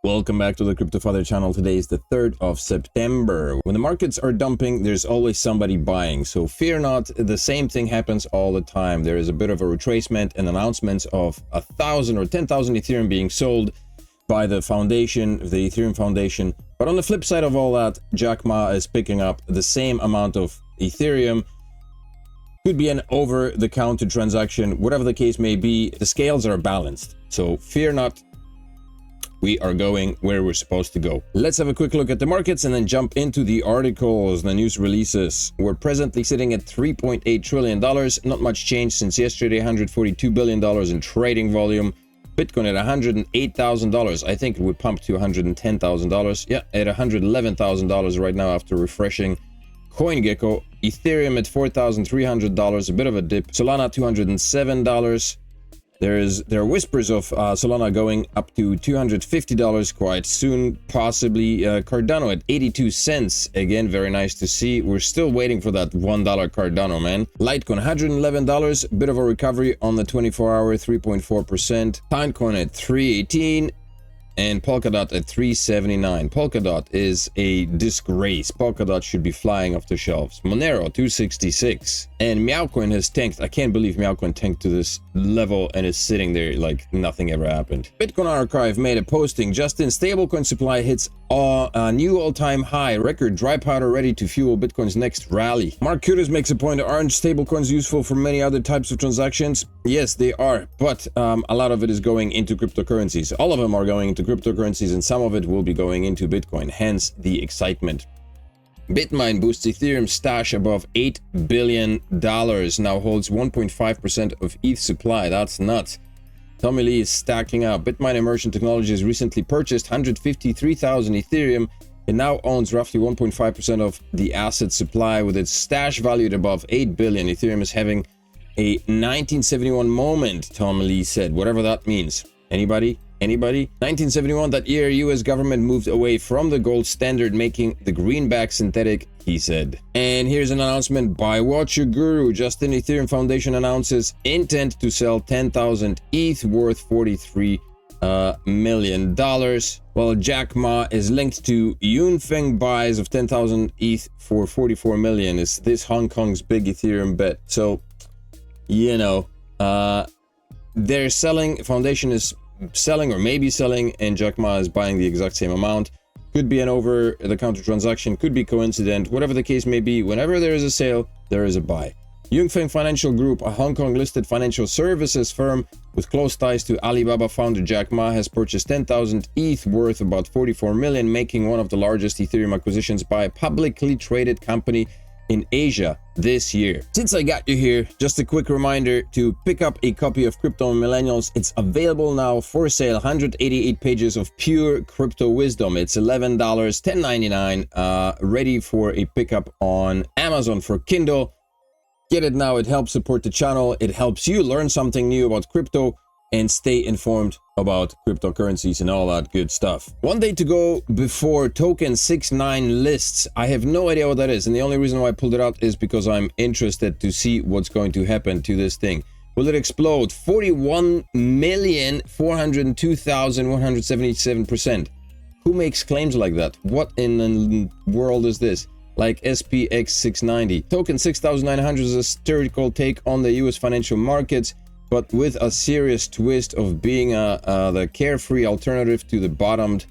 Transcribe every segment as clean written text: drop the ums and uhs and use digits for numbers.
Welcome back to the CryptoFather channel. Today is the 3rd of September. When the markets are dumping, there's always somebody buying. So fear not, the same thing happens all the time. There is a bit of a retracement and announcements of 1,000 or 10,000 Ethereum being sold by the foundation, the Ethereum Foundation. But on the flip side of all that, Jack Ma is picking up the same amount of Ethereum. Could be an over-the-counter transaction, whatever the case may be. The scales are balanced. So fear not. We are going where we're supposed to go. Let's have a quick look at the markets and then jump into the articles, the news releases. We're presently sitting at $3.8 trillion. Not much change since yesterday. $142 billion in trading volume. Bitcoin at $108,000. I think it would pump to $110,000. Yeah, at $111,000 right now after refreshing CoinGecko. Ethereum at $4,300. A bit of a dip. Solana $207. There are whispers of Solana going up to $250 quite soon, possibly. Cardano at 82 cents. Again, very nice to see. We're still waiting for that $1 Cardano, man. Litecoin $111, bit of a recovery on the 24-hour, 3.4%. Litecoin at 318. And Polkadot at 379. Polkadot is a disgrace. Polkadot should be flying off the shelves. Monero 266. And Meowcoin has tanked. I can't believe Meowcoin tanked to this level and is sitting there like nothing ever happened. Bitcoin Archive made a posting. Justin, stablecoin supply hits a new all-time high. Record dry powder ready to fuel Bitcoin's next rally. Mark Kudas makes a point. Aren't stablecoins useful for many other types of transactions? Yes, they are. But a lot of it is going into cryptocurrencies. All of them are going into cryptocurrencies, and some of it will be going into Bitcoin, hence the excitement. Bitmine boosts Ethereum stash above $8 billion, now holds 1.5% of ETH supply. That's nuts. Tommy Lee is stacking up. Bitmine Immersion Technologies recently purchased 153,000 Ethereum and now owns roughly 1.5% of the asset supply. With its stash valued above 8 billion, Ethereum is having a 1971 moment, Tom Lee said, whatever that means. Anybody? 1971, that year, US government moved away from the gold standard, making the greenback synthetic, he said. And here's an announcement by Watch Your Guru. Justin, Ethereum Foundation announces intent to sell 10,000 ETH worth $43 million. Well, Jack Ma is linked to Yunfeng buys of 10,000 ETH for 44 million. Is this Hong Kong's big Ethereum bet? So, you know, they're selling, Foundation is selling or maybe selling, and Jack Ma is buying the exact same amount. Could be an over-the-counter transaction, could be coincident, whatever the case may be. Whenever there is a sale, there is a buy. Yunfeng Financial Group, a Hong Kong-listed financial services firm with close ties to Alibaba founder Jack Ma, has purchased 10,000 ETH worth about 44 million, making one of the largest Ethereum acquisitions by a publicly traded company in Asia this year. Since I got you here, just a quick reminder to pick up a copy of Crypto Millennials. It's available now for sale. 188 pages of pure crypto wisdom. It's $11, $10.99, ready for a pickup on Amazon for Kindle. Get it now. It helps support the channel. It helps you learn something new about crypto and stay informed about cryptocurrencies and all that good stuff. One day to go before token 6.9 lists. I have no idea what that is, and the only reason why I pulled it out is because I'm interested to see what's going to happen to this thing. Will it explode? 41,402,177%. Who makes claims like that? What in the world is this? Like SPX 690. Token 6,900 is a satirical take on the US financial markets, but with a serious twist of being the carefree alternative to the bottomed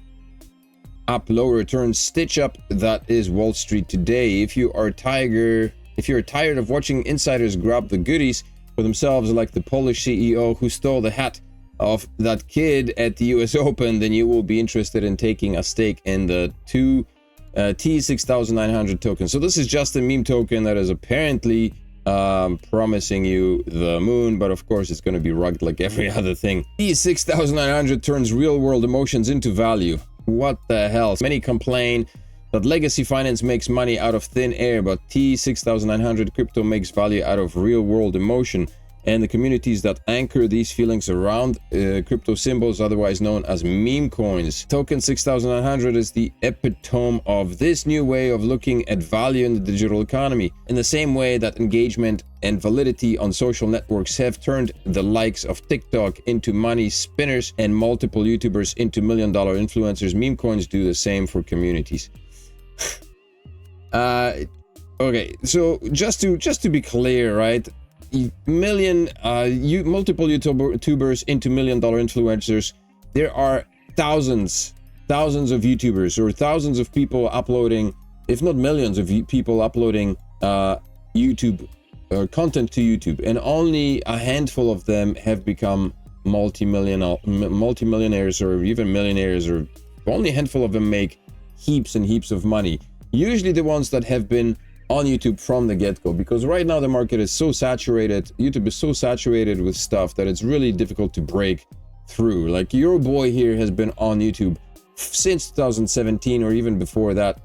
up low return stitch up that is Wall Street today. If you are tired of watching insiders grab the goodies for themselves, like the Polish CEO who stole the hat of that kid at the US Open, then you will be interested in taking a stake in the T6900 token. So this is just a meme token that is apparently promising you the moon, but of course it's going to be rugged like every other thing. T6900 turns real-world emotions into value. What the hell? Many complain that legacy finance makes money out of thin air, but T6900 crypto makes value out of real-world emotion. and the communities that anchor these feelings around crypto symbols, otherwise known as meme coins. Token 6900 is the epitome of this new way of looking at value in the digital economy, in the same way that engagement and validity on social networks have turned the likes of TikTok into money spinners and multiple YouTubers into million-dollar influencers. Meme coins do the same for communities. Okay, so just to be clear, right? Multiple YouTubers into million-dollar influencers. There are thousands of YouTubers, or thousands of people uploading, if not millions of people uploading YouTube content to YouTube, and only a handful of them have become multimillionaires or even millionaires, or only a handful of them make heaps and heaps of money. Usually the ones that have been on YouTube from the get-go, because right now the market is so saturated, YouTube is so saturated with stuff that it's really difficult to break through. Like, your boy here has been on YouTube since 2017 or even before that.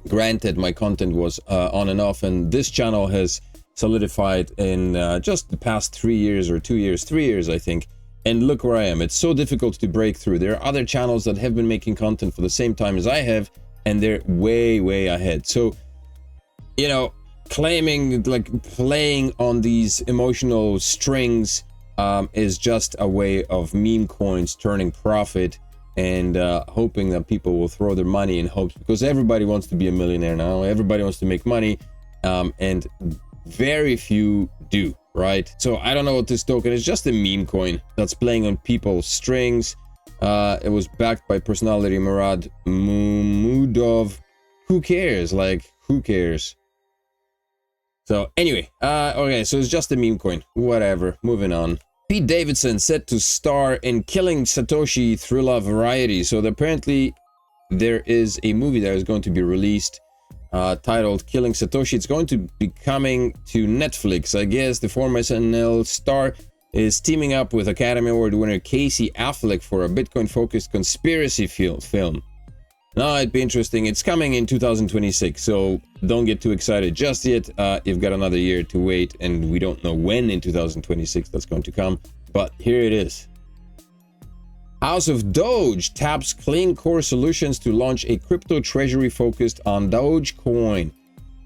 Granted, my content was on and off, and this channel has solidified in just the past 3 years or 2 years, 3 years, I think. And look where I am. It's so difficult to break through. There are other channels that have been making content for the same time as I have, and they're way ahead. So, you know, claiming, like, playing on these emotional strings is just a way of meme coins turning profit and hoping that people will throw their money in hopes, because everybody wants to be a millionaire now. Everybody wants to make money, and very few do, right? So I don't know what this token is. Just a meme coin that's playing on people's strings. It was backed by personality Murad Mumudov. Who cares? Like, who cares? So anyway, okay, so it's just a meme coin. Whatever, moving on. Pete Davidson set to star in Killing Satoshi Thriller Variety. So apparently there is a movie that is going to be released titled Killing Satoshi. It's going to be coming to Netflix. I guess the former SNL star is teaming up with Academy Award winner Casey Affleck for a Bitcoin-focused conspiracy film. Now, it'd be interesting. It's coming in 2026, so don't get too excited just yet. You've got another year to wait, and we don't know when in 2026 that's going to come, but here it is. House of Doge taps Clean Core Solutions to launch a crypto treasury focused on Dogecoin.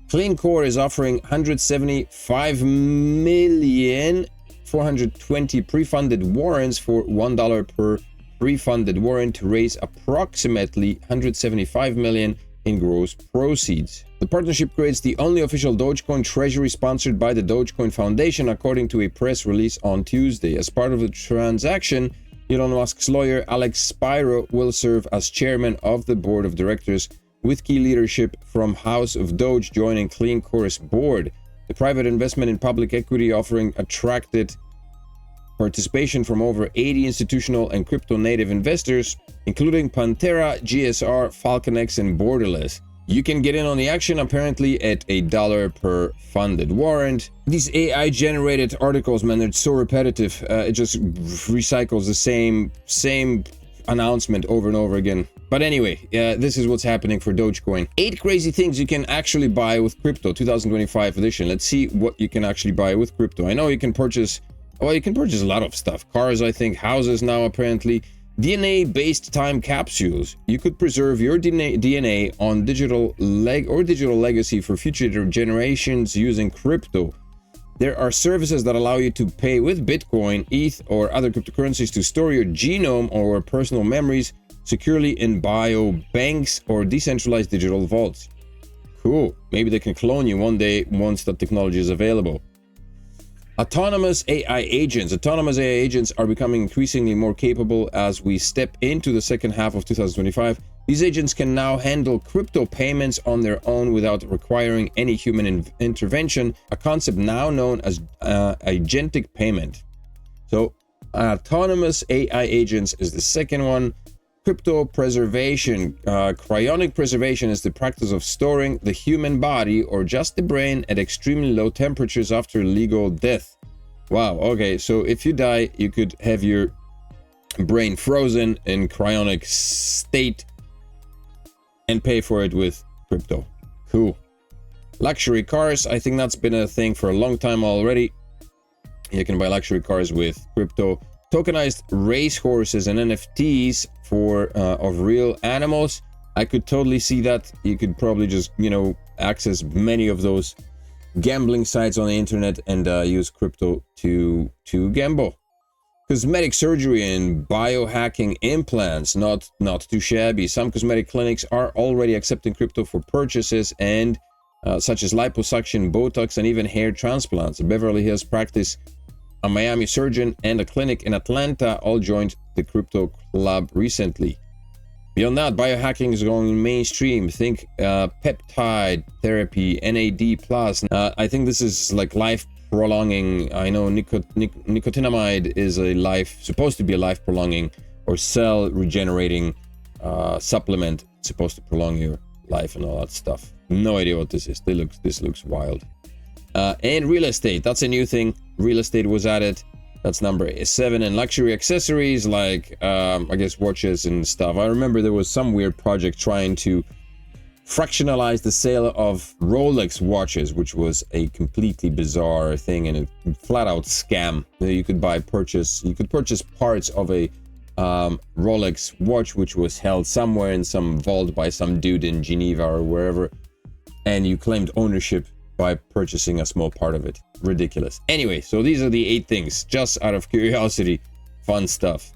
Clean Core is offering 175,420 pre-funded warrants for $1 per pre-funded warrant to raise approximately 175 million in gross proceeds. The partnership creates the only official Dogecoin treasury sponsored by the Dogecoin Foundation, according to a press release on Tuesday. As part of the transaction, Elon Musk's lawyer Alex Spiro will serve as chairman of the board of directors, with key leadership from House of Doge joining Clean Core's board. The private investment in public equity offering attracted participation from over 80 institutional and crypto-native investors, including Pantera, GSR, FalconX, and Borderless. You can get in on the action apparently at $1 per funded warrant. These AI-generated articles, man, they're so repetitive. It just recycles the same announcement over and over again. But anyway, this is what's happening for Dogecoin. 8 crazy things you can actually buy with crypto, 2025 edition. Let's see what you can actually buy with crypto. I know you can purchase, well, you can purchase a lot of stuff. Cars, I think, houses now apparently. DNA-based time capsules. You could preserve your DNA on digital legacy for future generations using crypto. There are services that allow you to pay with Bitcoin, ETH, or other cryptocurrencies to store your genome or personal memories securely in biobanks or decentralized digital vaults. Cool. Maybe they can clone you one day once that technology is available. Autonomous AI agents. Autonomous AI agents are becoming increasingly more capable as we step into the second half of 2025. These agents can now handle crypto payments on their own without requiring any human intervention, a concept now known as agentic payment. So, autonomous AI agents is the second one. Crypto preservation. Cryonic preservation is the practice of storing the human body or just the brain at extremely low temperatures after legal death. Wow, okay, so if you die, you could have your brain frozen in cryonic state and pay for it with crypto. Cool. Luxury cars, I think that's been a thing for a long time already. You can buy luxury cars with crypto, tokenized racehorses and NFTs for of real animals. I could totally see that. You could probably just, you know, access many of those gambling sites on the internet and use crypto to gamble. Cosmetic surgery and biohacking implants, not too shabby. Some cosmetic clinics are already accepting crypto for purchases and such as liposuction, Botox, and even hair transplants. A Beverly Hills practice, a Miami surgeon, and a clinic in Atlanta all joined the crypto club recently. Beyond that, biohacking is going mainstream. Think peptide therapy, NAD+. I think this is like life prolonging. I know nicotinamide is supposed to be a life prolonging or cell regenerating supplement. It's supposed to prolong your life and all that stuff. No idea what this is. This looks wild. And real estate, that's a new thing. Real estate was added. That's number 7. And luxury accessories like I guess watches and stuff. I remember there was some weird project trying to fractionalize the sale of Rolex watches, which was a completely bizarre thing and a flat out scam. You could purchase parts of a Rolex watch which was held somewhere in some vault by some dude in Geneva or wherever, and you claimed ownership by purchasing a small part of it. Ridiculous. Anyway, so these are the 8 things, just out of curiosity. Fun stuff.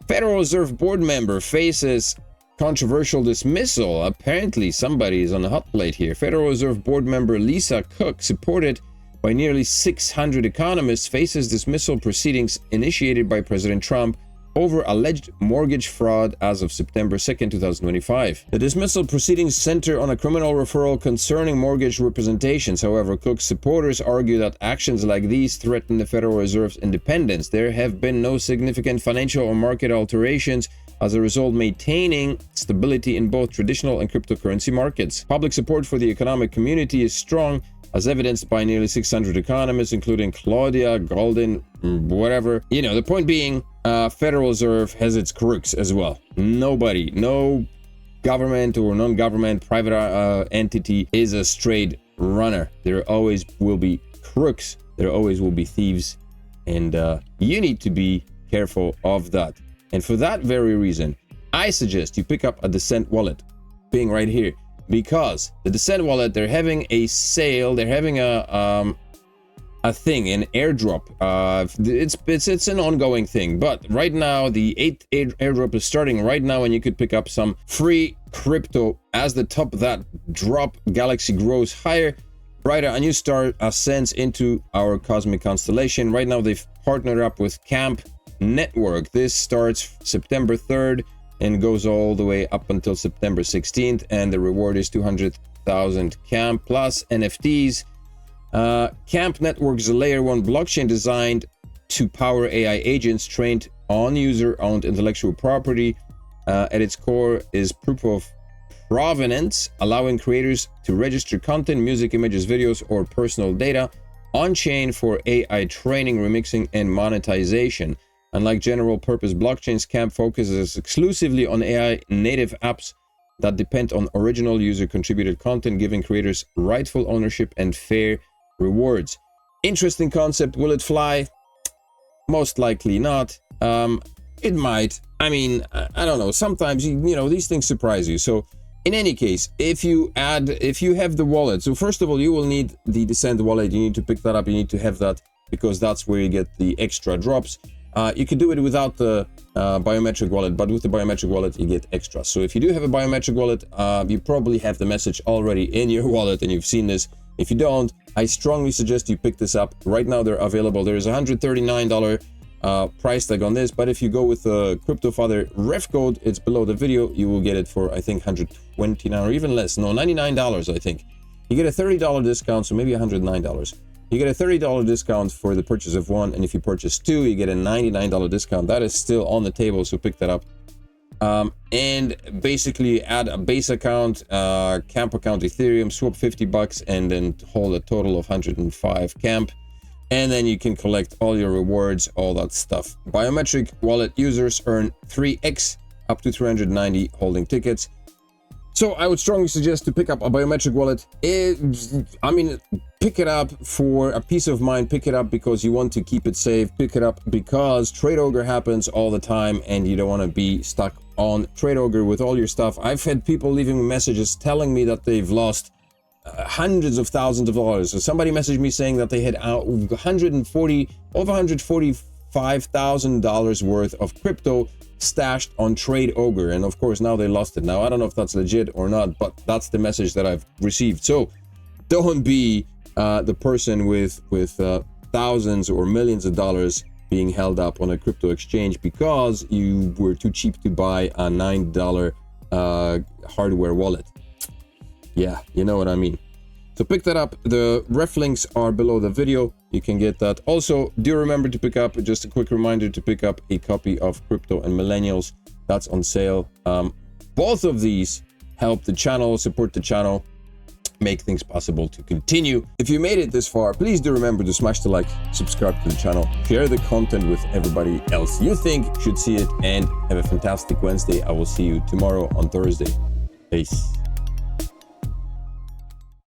Federal Reserve board member faces controversial dismissal. Apparently somebody is on the hot plate here. Federal Reserve board member Lisa Cook, supported by nearly 600 economists, faces dismissal proceedings initiated by President Trump over alleged mortgage fraud as of September 2nd, 2025. The dismissal proceedings center on a criminal referral concerning mortgage representations. However, Cook's supporters argue that actions like these threaten the Federal Reserve's independence. There have been no significant financial or market alterations, as a result maintaining stability in both traditional and cryptocurrency markets. Public support for the economic community is strong, as evidenced by nearly 600 economists, including Claudia Golden, whatever. You know, the point being, Federal Reserve has its crooks as well. Nobody, no government or non-government private entity is a straight runner. There always will be crooks. There always will be thieves. And you need to be careful of that. And for that very reason, I suggest you pick up a dcent wallet, being right here. Because the dcent wallet, they're having a sale, they're having a thing, an airdrop. It's an ongoing thing, but right now the 8th airdrop is starting right now, and you could pick up some free crypto. As the top of that drop galaxy grows higher, brighter, a new star ascends into our cosmic constellation. Right now they've partnered up with Camp Network. This starts September 3rd and goes all the way up until September 16th, and the reward is 200,000 Camp plus NFTs. Camp Network is a layer 1 blockchain designed to power AI agents trained on user-owned intellectual property. At its core is proof of provenance, allowing creators to register content, music, images, videos, or personal data on-chain for AI training, remixing, and monetization. Unlike general-purpose blockchains, Camp focuses exclusively on AI-native apps that depend on original user-contributed content, giving creators rightful ownership and fair rewards. Interesting concept. Will it fly? Most likely not. It might. I mean, I don't know. Sometimes, you know, these things surprise you. So, in any case, if you have the wallet, so first of all, you will need the dcent wallet. You need to pick that up. You need to have that because that's where you get the extra drops. You can do it without the biometric wallet, but with the biometric wallet, you get extra. So if you do have a biometric wallet, you probably have the message already in your wallet and you've seen this. If you don't, I strongly suggest you pick this up. Right now, they're available. There is a $139 price tag on this, but if you go with the CryptoFather ref code, it's below the video, you will get it for, I think, $129 or even less. No, $99, I think. You get a $30 discount, so maybe $109. You get a $30 discount for the purchase of 1, and if you purchase 2, you get a $99 discount. That is still on the table, so pick that up. And basically add a base account, Camp account Ethereum, swap $50, and then hold a total of 105 Camp. And then you can collect all your rewards, all that stuff. Biometric wallet users earn 3x up to 390 holding tickets. So I would strongly suggest to pick up a biometric wallet. Pick it up for a peace of mind. Pick it up because you want to keep it safe. Pick it up because Trade Ogre happens all the time and you don't want to be stuck on Trade Ogre with all your stuff. I've had people leaving me messages telling me that they've lost hundreds of thousands of dollars. So somebody messaged me saying that they had over $145,000 worth of crypto stashed on Trade Ogre, and of course now they lost it. Now I don't know if that's legit or not, but that's the message that I've received. So don't be the person with thousands or millions of dollars being held up on a crypto exchange because you were too cheap to buy a $9 hardware wallet. Yeah, you know what I mean. So pick that up. The ref links are below the video. You can get that. Also, do remember to pick up, just a quick reminder, to pick up a copy of Crypto and Millennials. That's on sale. Both of these help the channel, support the channel, make things possible to continue. If you made it this far, please do remember to smash the like, subscribe to the channel, share the content with everybody else you think should see it, and have a fantastic Wednesday. I will see you tomorrow on Thursday. Peace.